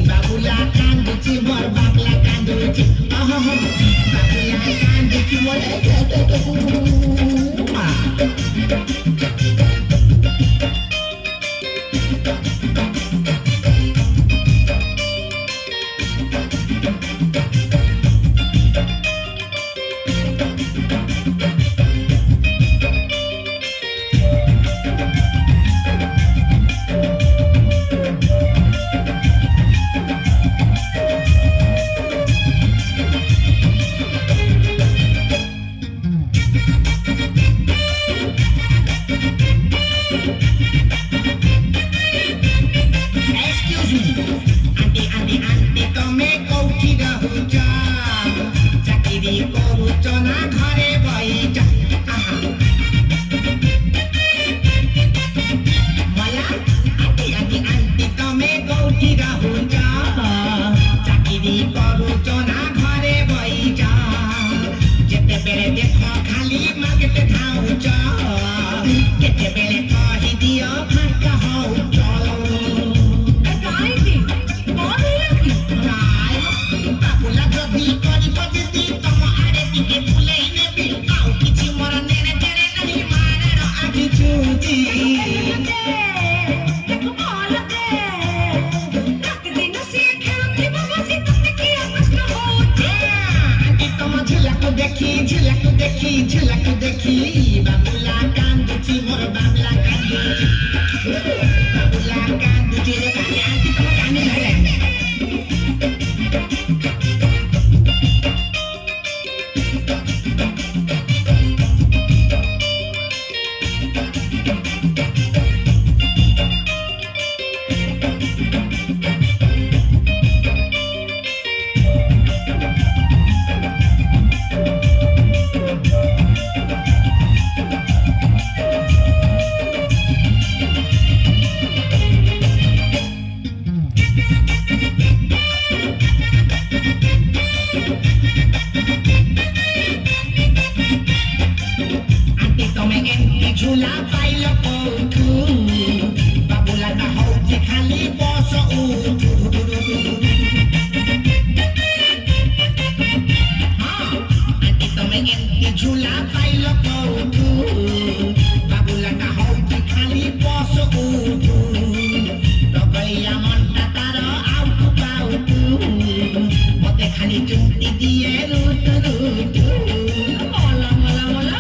বাবুলা কান্দুচি মোর বাবলা কান্দুচি বাবুলা কান্দুচি মোর চাকরি করুচ না ঘরে বইচ মলা আন্টি আন্টি আন্টি তমে কোঠি রহুচ চাকরি করুচ না ঘরে বইচ যেতেবেলে দেখ খালি মার্কেটে ধাউচ কেতেবেলে কহি দিও ফাঁকা হউচ বাবুলা যদি করিব দিদি তম আড়ে দিকে ভুলেই নেবি আউ কিছু মর নেড়ে তেড়ে নাহি মারার আগে চুচি ঝুলাকু দেখি বাবুলা কান্দুচি মোর বাবলা কান্দুচি বাবুলা কান্দুচি রে কানে আন্টি তোমার কানে ধরে ঝুলা পাইল কৌঠু বাবুলা না হউচি খালি বস উঠু আন্টি তুমি এমতি ঝুলা পাইল কৌঠু বাবুলা না হউচি খালি বস উঠু তবইয়া মনটা তার আউটু পাউটু মতে খালি চুমটি দিয়ে রুটু রুটু মলা মলা মলা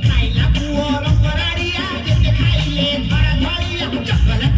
খাইলা পুয়ার পরাড়িয়া যেতে খাইলে ধরা ধরিয়া চকলেট